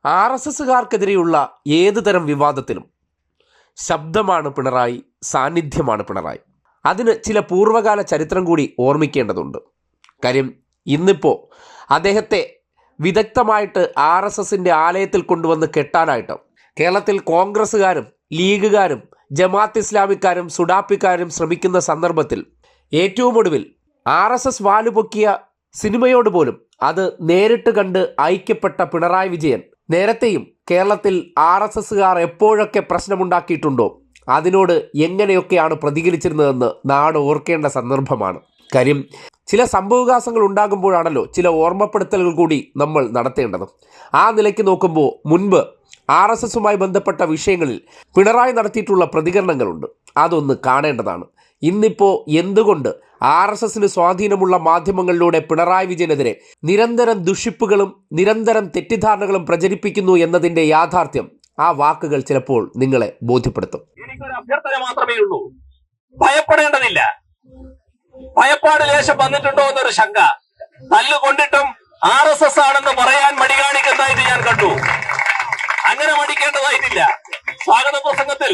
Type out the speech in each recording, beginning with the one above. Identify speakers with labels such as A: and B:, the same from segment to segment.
A: RSSകാർക്കെതിരെയുള്ള ഏതു തരം വിവാദത്തിലും ശബ്ദമാണ് പിണറായി, സാന്നിധ്യമാണ് പിണറായി. അതിന് ചില പൂർവ്വകാല ചരിത്രം കൂടി ഓർമ്മിക്കേണ്ടതുണ്ട്. കാര്യം ഇന്നിപ്പോൾ അദ്ദേഹത്തെ വിദഗ്ധമായിട്ട് RSSൻ്റെ ആലയത്തിൽ കൊണ്ടുവന്ന് കെട്ടാനായിട്ട് കേരളത്തിൽ കോൺഗ്രസ്സുകാരും ലീഗുകാരും ജമാഅത്ത് ഇസ്ലാമിക്കാരും സുഡാപ്പിക്കാരും ശ്രമിക്കുന്ന സന്ദർഭത്തിൽ ഏറ്റവും ഒടുവിൽ RSS വാലുപൊക്കിയ സിനിമയോട് പോലും അത് നേരിട്ട് കണ്ട് ഐക്യപ്പെട്ട പിണറായി വിജയൻ നേരത്തെയും കേരളത്തിൽ RSSകാർ എപ്പോഴൊക്കെ പ്രശ്നമുണ്ടാക്കിയിട്ടുണ്ടോ അതിനോട് എങ്ങനെയൊക്കെയാണ് പ്രതികരിച്ചിരുന്നതെന്ന് നാട് ഓർക്കേണ്ട സന്ദർഭമാണ്. കാര്യം ചില സംഭവവികാസങ്ങൾ ഉണ്ടാകുമ്പോഴാണല്ലോ ചില ഓർമ്മപ്പെടുത്തലുകൾ കൂടി നമ്മൾ നടത്തേണ്ടത്. ആ നിലയ്ക്ക് നോക്കുമ്പോൾ മുൻപ് RSSുമായി ബന്ധപ്പെട്ട വിഷയങ്ങളിൽ പിണറായി നടത്തിയിട്ടുള്ള പ്രതികരണങ്ങളുണ്ട്, അതൊന്ന് കാണേണ്ടതാണ്. ഇന്നിപ്പോൾ എന്തുകൊണ്ട് RSSന് സ്വാധീനമുള്ള മാധ്യമങ്ങളിലൂടെ പിണറായി വിജയനെതിരെ നിരന്തരം ദുഷിപ്പുകളും നിരന്തരം തെറ്റിദ്ധാരണകളും പ്രചരിപ്പിക്കുന്നു എന്നതിൻ്റെ യാഥാർത്ഥ്യം ആ വാക്കുകൾ ചിലപ്പോൾ നിങ്ങളെ ബോധ്യപ്പെടുത്തും.
B: എനിക്കൊരു അഭ്യർത്ഥന മാത്രമേ ഉള്ളൂ, ഭയപ്പെടേണ്ടതില്ല. ഭയപ്പാട് ലേശം വന്നിട്ടുണ്ടോ എന്നൊരു ശങ്ക. തല്ലുകൊണ്ടിട്ടും RSS ആണെന്ന് പറയാൻ മടി കാണിക്കുന്നതായിട്ട് ഞാൻ കണ്ടു. അങ്ങനെ മടിക്കേണ്ടതായിട്ടില്ല. സ്വാഗത പ്രസംഗത്തിൽ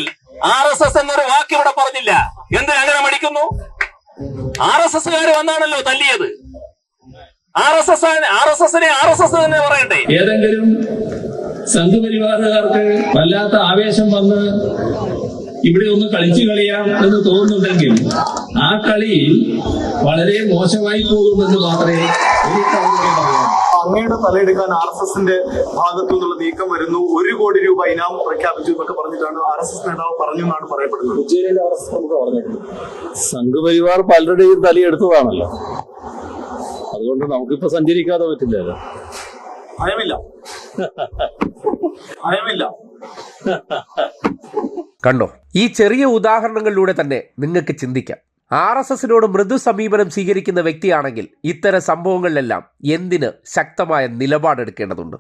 B: RSS എന്നൊരു വാക്ക് ഇവിടെ പറഞ്ഞില്ല. എന്തിനങ്ങനെ മടിക്കുന്നു? RSSകാര് വന്നാണല്ലോ തല്ലിയത്. RSSനെ RSS തന്നെ പറയണ്ടേ?
C: ഏതെങ്കിലും സംഘപരിവാറുകാർക്ക് വല്ലാത്ത ആവേശം വന്ന് ഇവിടെ ഒന്ന് കളിച്ചു കളിയാം എന്ന് തോന്നുന്നുണ്ടെങ്കിൽ ആ കളി വളരെ മോശമായി പോകുമെന്ന് മാത്രമേ എനിക്ക് പറയാം.
D: അങ്ങയുടെ തലയെടുക്കാൻ RSSന്റെ ഭാഗത്തു നിന്നുള്ള നീക്കം വരുന്നു, 1 കോടി രൂപ ഇനാം പ്രഖ്യാപിച്ചു എന്നൊക്കെ പറഞ്ഞിട്ടാണ് RSS നേതാവ് പറഞ്ഞു എന്നാണ് പറയപ്പെടുന്നത്.
C: ഉജ്ജയിലെ RSS നമുക്ക് പറഞ്ഞിട്ടുണ്ട്, സംഘപരിവാർ പലരുടെയും തലയെടുത്തതാണല്ലോ, അതുകൊണ്ട് നമുക്കിപ്പോ സഞ്ചരിക്കാതെ പറ്റില്ലല്ലോ.
D: ഭയമില്ല.
A: കണ്ടോ, ഈ ചെറിയ ഉദാഹരണങ്ങളിലൂടെ തന്നെ നിങ്ങൾക്ക് ചിന്തിക്കാം. RSSനോട് മൃദു സമീപനം സ്വീകരിക്കുന്ന വ്യക്തിയാണെങ്കിൽ ഇത്തരം സംഭവങ്ങളിലെല്ലാം എന്തിന് ശക്തമായ നിലപാടെടുക്കേണ്ടതുണ്ട്.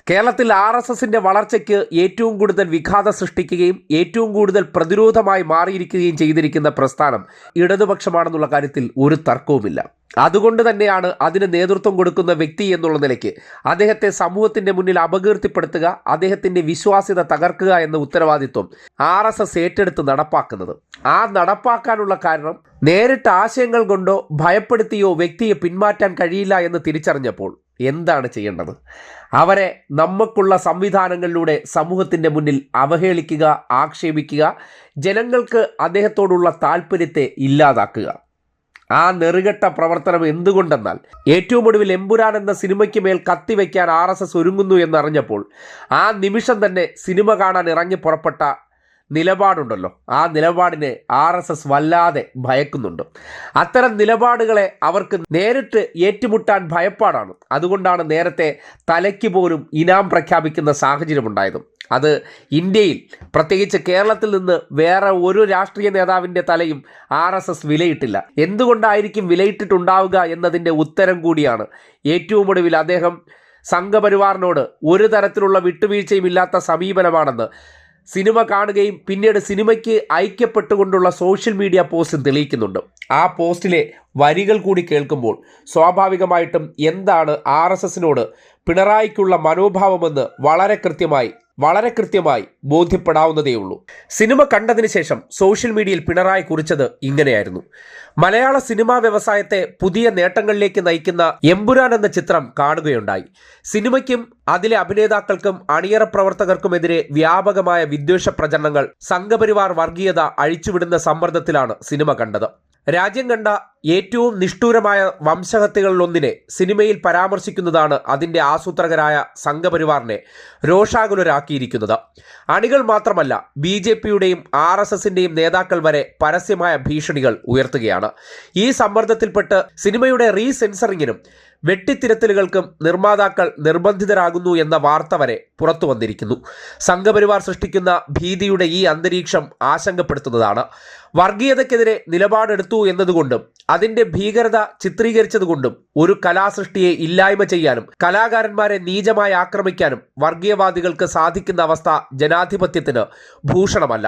A: കേരളത്തിൽ RSSൻ്റെ വളർച്ചയ്ക്ക് ഏറ്റവും കൂടുതൽ വിഘാതം സൃഷ്ടിക്കുകയും ഏറ്റവും കൂടുതൽ പ്രതിരോധമായി മാറിയിരിക്കുകയും ചെയ്തിരിക്കുന്ന പ്രസ്ഥാനം ഇടതുപക്ഷമാണെന്നുള്ള കാര്യത്തിൽ ഒരു തർക്കവുമില്ല. അതുകൊണ്ട് തന്നെയാണ് അതിന് നേതൃത്വം കൊടുക്കുന്ന വ്യക്തി എന്നുള്ള നിലയ്ക്ക് അദ്ദേഹത്തെ സമൂഹത്തിൻ്റെ മുന്നിൽ അപകീർത്തിപ്പെടുത്തുക, അദ്ദേഹത്തിൻ്റെ വിശ്വാസ്യത തകർക്കുക എന്ന ഉത്തരവാദിത്വം RSS ഏറ്റെടുത്ത് നടപ്പാക്കുന്നത്. ആ നടപ്പാക്കാനുള്ള കാരണം നേരിട്ട് ആശയങ്ങൾ കൊണ്ടോ ഭയപ്പെടുത്തിയോ വ്യക്തിയെ പിന്മാറ്റാൻ കഴിയില്ല എന്ന് തിരിച്ചറിഞ്ഞപ്പോൾ എന്താണ് ചെയ്യേണ്ടത്? അവരെ നമുക്കുള്ള സംവിധാനങ്ങളിലൂടെ സമൂഹത്തിൻ്റെ മുന്നിൽ അവഹേളിക്കുക, ആക്ഷേപിക്കുക, ജനങ്ങൾക്ക് അദ്ദേഹത്തോടുള്ള താല്പര്യത്തെ ഇല്ലാതാക്കുക. ആ നെറുകെട്ട പ്രവർത്തനം എന്തുകൊണ്ടെന്നാൽ ഏറ്റവും ഒടുവിൽ എമ്പുരാൻ എന്ന സിനിമയ്ക്ക് മേൽ കത്തിവെക്കാൻ RSS ഒരുങ്ങുന്നു എന്നറിഞ്ഞപ്പോൾ ആ നിമിഷം തന്നെ സിനിമ കാണാൻ ഇറങ്ങി പുറപ്പെട്ട നിലപാടുണ്ടല്ലോ, ആ നിലപാടിനെ RSS വല്ലാതെ ഭയക്കുന്നുണ്ട്. അത്തരം നിലപാടുകളെ അവർക്ക് നേരിട്ട് ഏറ്റുമുട്ടാൻ ഭയപ്പാടാണ്. അതുകൊണ്ടാണ് നേരത്തെ തലയ്ക്ക് പോലും ഇനാം പ്രഖ്യാപിക്കുന്ന സാഹചര്യമുണ്ടായതും. അത് ഇന്ത്യയിൽ പ്രത്യേകിച്ച് കേരളത്തിൽ നിന്ന് വേറെ ഒരു രാഷ്ട്രീയ നേതാവിൻ്റെ തലയും RSS വിലയിട്ടില്ല. എന്തുകൊണ്ടായിരിക്കും വിലയിട്ടിട്ടുണ്ടാവുക എന്നതിൻ്റെ ഉത്തരം കൂടിയാണ് ഏറ്റവും ഒടുവിൽ അദ്ദേഹം സംഘപരിവാറിനോട് ഒരു തരത്തിലുള്ള വിട്ടുവീഴ്ചയും ഇല്ലാത്ത സമീപനമാണെന്ന് സിനിമ കാണുകയും പിന്നീട് സിനിമയ്ക്ക് ഐക്യപ്പെട്ടുകൊണ്ടുള്ള സോഷ്യൽ മീഡിയ പോസ്റ്റും തെളിയിക്കുന്നുണ്ട്. ആ പോസ്റ്റിലെ വരികൾ കൂടി കേൾക്കുമ്പോൾ സ്വാഭാവികമായിട്ടും എന്താണ് RSSനോട് പിണറായിക്കുള്ള മനോഭാവമെന്ന് വളരെ കൃത്യമായി ബോധ്യപ്പെടാവുന്നതേയുള്ളൂ. സിനിമ കണ്ടതിന് ശേഷം സോഷ്യൽ മീഡിയയിൽ പിണറായി കുറിച്ചത് ഇങ്ങനെയായിരുന്നു: മലയാള സിനിമാ വ്യവസായത്തെ പുതിയ നേട്ടങ്ങളിലേക്ക് നയിക്കുന്ന എമ്പുരാൻ എന്ന ചിത്രം കാണുകയുണ്ടായി. സിനിമയ്ക്കും അതിലെ അഭിനേതാക്കൾക്കും അണിയറ പ്രവർത്തകർക്കുമെതിരെ വ്യാപകമായ വിദ്വേഷ പ്രചരണങ്ങൾ, സംഘപരിവാർ വർഗീയത അഴിച്ചുവിടുന്ന സമ്മർദ്ദത്തിലാണ് സിനിമ കണ്ടത്. രാജ്യം കണ്ട ഏറ്റവും നിഷ്ഠൂരമായ വംശഹത്യകളിലൊന്നിനെ സിനിമയിൽ പരാമർശിക്കുന്നതാണ് അതിൻ്റെ ആസൂത്രകരായ സംഘപരിവാറിനെ രോഷാകുലരാക്കിയിരിക്കുന്നത്. അണികൾ മാത്രമല്ല, BJPയുടെയും RSSൻ്റെയും നേതാക്കൾ വരെ പരസ്യമായ ഭീഷണികൾ ഉയർത്തുകയാണ്. ഈ സമ്മർദ്ദത്തിൽപ്പെട്ട് സിനിമയുടെ റീസെൻസറിങ്ങിനും വെട്ടിത്തിരുത്തലുകൾക്കും നിർമ്മാതാക്കൾ നിർബന്ധിതരാകുന്നു എന്ന വാർത്ത വരെ പുറത്തു വന്നിരിക്കുന്നു. സംഘപരിവാർ സൃഷ്ടിക്കുന്ന ഭീതിയുടെ ഈ അന്തരീക്ഷം ആശങ്കപ്പെടുത്തുന്നതാണ്. വർഗീയതയ്ക്കെതിരെ നിലപാടെടുത്തു എന്നതുകൊണ്ടും അതിൻ്റെ ഭീകരത ചിത്രീകരിച്ചതുകൊണ്ടും ഒരു കലാസൃഷ്ടിയെ ഇല്ലായ്മ ചെയ്യാനും കലാകാരന്മാരെ നീചമായി ആക്രമിക്കാനും വർഗീയവാദികൾക്ക് സാധിക്കുന്ന അവസ്ഥ ജനാധിപത്യത്തിന് ഭൂഷണമല്ല.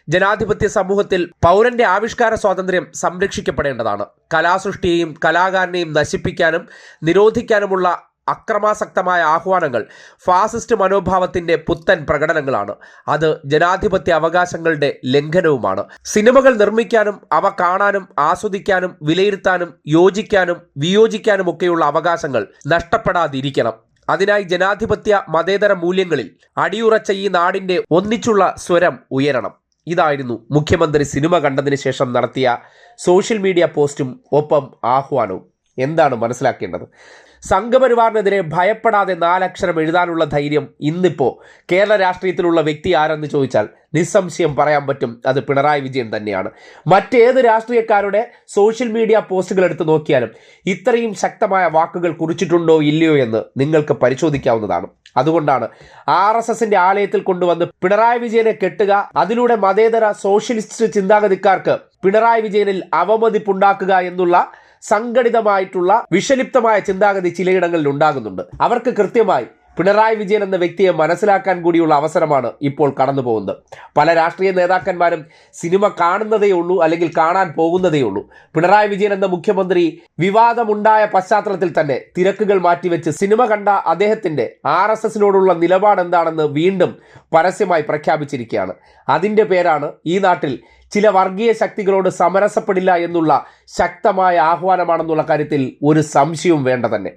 A: ജനാധിപത്യ സമൂഹത്തിൽ പൗരന്റെ ആവിഷ്കാര സ്വാതന്ത്ര്യം സംരക്ഷിക്കപ്പെടേണ്ടതാണ്. കലാസൃഷ്ടിയെയും കലാകാരനെയും നശിപ്പിക്കാനും നിരോധിക്കാനുമുള്ള അക്രമാസക്തമായ ആഹ്വാനങ്ങൾ ഫാസിസ്റ്റ് മനോഭാവത്തിൻ്റെ പുത്തൻ പ്രകടനങ്ങളാണ്. അത് ജനാധിപത്യ അവകാശങ്ങളുടെ ലംഘനവുമാണ്. സിനിമകൾ നിർമ്മിക്കാനും അവ കാണാനും ആസ്വദിക്കാനും വിലയിരുത്താനും യോജിക്കാനും വിയോജിക്കാനും ഒക്കെയുള്ള അവകാശങ്ങൾ നഷ്ടപ്പെടാതിരിക്കണം. അതിനായി ജനാധിപത്യ മതേതര മൂല്യങ്ങളിൽ അടിയുറച്ച ഈ നാടിൻ്റെ ഒന്നിച്ചുള്ള സ്വരം ഉയരണം. ഇതായിരുന്നു മുഖ്യമന്ത്രി സിനിമ കണ്ടതിന് ശേഷം നടത്തിയ സോഷ്യൽ മീഡിയ പോസ്റ്റും ഒപ്പം ആഹ്വാനവും. എന്താണ് മനസ്സിലാക്കേണ്ടത്? സംഘപരിവാറിനെതിരെ ഭയപ്പെടാതെ 4 അക്ഷരം എഴുതാനുള്ള ധൈര്യം ഇന്നിപ്പോൾ കേരള രാഷ്ട്രീയത്തിലുള്ള വ്യക്തി ആരെന്ന് ചോദിച്ചാൽ നിസ്സംശയം പറയാൻ പറ്റും, അത് പിണറായി വിജയൻ തന്നെയാണ്. മറ്റേത് രാഷ്ട്രീയക്കാരുടെ സോഷ്യൽ മീഡിയ പോസ്റ്റുകൾ എടുത്ത് നോക്കിയാലും ഇത്രയും ശക്തമായ വാക്കുകൾ കുറിച്ചിട്ടുണ്ടോ ഇല്ലയോ എന്ന് നിങ്ങൾക്ക് പരിശോധിക്കാവുന്നതാണ്. അതുകൊണ്ടാണ് RSSന്റെ ആലയത്തിൽ കൊണ്ടുവന്ന് പിണറായി വിജയനെ കെട്ടുക, അതിലൂടെ മതേതര സോഷ്യലിസ്റ്റ് ചിന്താഗതിക്കാർക്ക് പിണറായി വിജയനിൽ അവമതിപ്പുണ്ടാക്കുക എന്നുള്ള സംഘടിതമായിട്ടുള്ള വിഷലിപ്തമായ ചിന്താഗതി ചിലയിടങ്ങളിൽ ഉണ്ടാകുന്നുണ്ട്. അവർക്ക് കൃത്യമായി പിണറായി വിജയൻ എന്ന വ്യക്തിയെ മനസ്സിലാക്കാൻ കൂടിയുള്ള അവസരമാണ് ഇപ്പോൾ കടന്നു പോകുന്നത്. പല രാഷ്ട്രീയ നേതാക്കന്മാരും സിനിമ കാണുന്നതേ ഉള്ളൂ, അല്ലെങ്കിൽ കാണാൻ പോകുന്നതേ ഉള്ളൂ. പിണറായി വിജയൻ എന്ന മുഖ്യമന്ത്രി വിവാദമുണ്ടായ പശ്ചാത്തലത്തിൽ തന്നെ തിരക്കുകൾ മാറ്റിവെച്ച് സിനിമ കണ്ട അദ്ദേഹത്തിൻ്റെ RSSനോടുള്ള നിലപാട് എന്താണെന്ന് വീണ്ടും പരസ്യമായി പ്രഖ്യാപിച്ചിരിക്കുകയാണ്. അതിൻ്റെ പേരാണ് ഈ നാട്ടിൽ ചില വർഗീയ ശക്തികളോട് സമരസപ്പെടില്ല എന്നുള്ള ശക്തമായ ആഹ്വാനമാണെന്നുള്ള കാര്യത്തിൽ ഒരു സംശയവും വേണ്ട തന്നെ.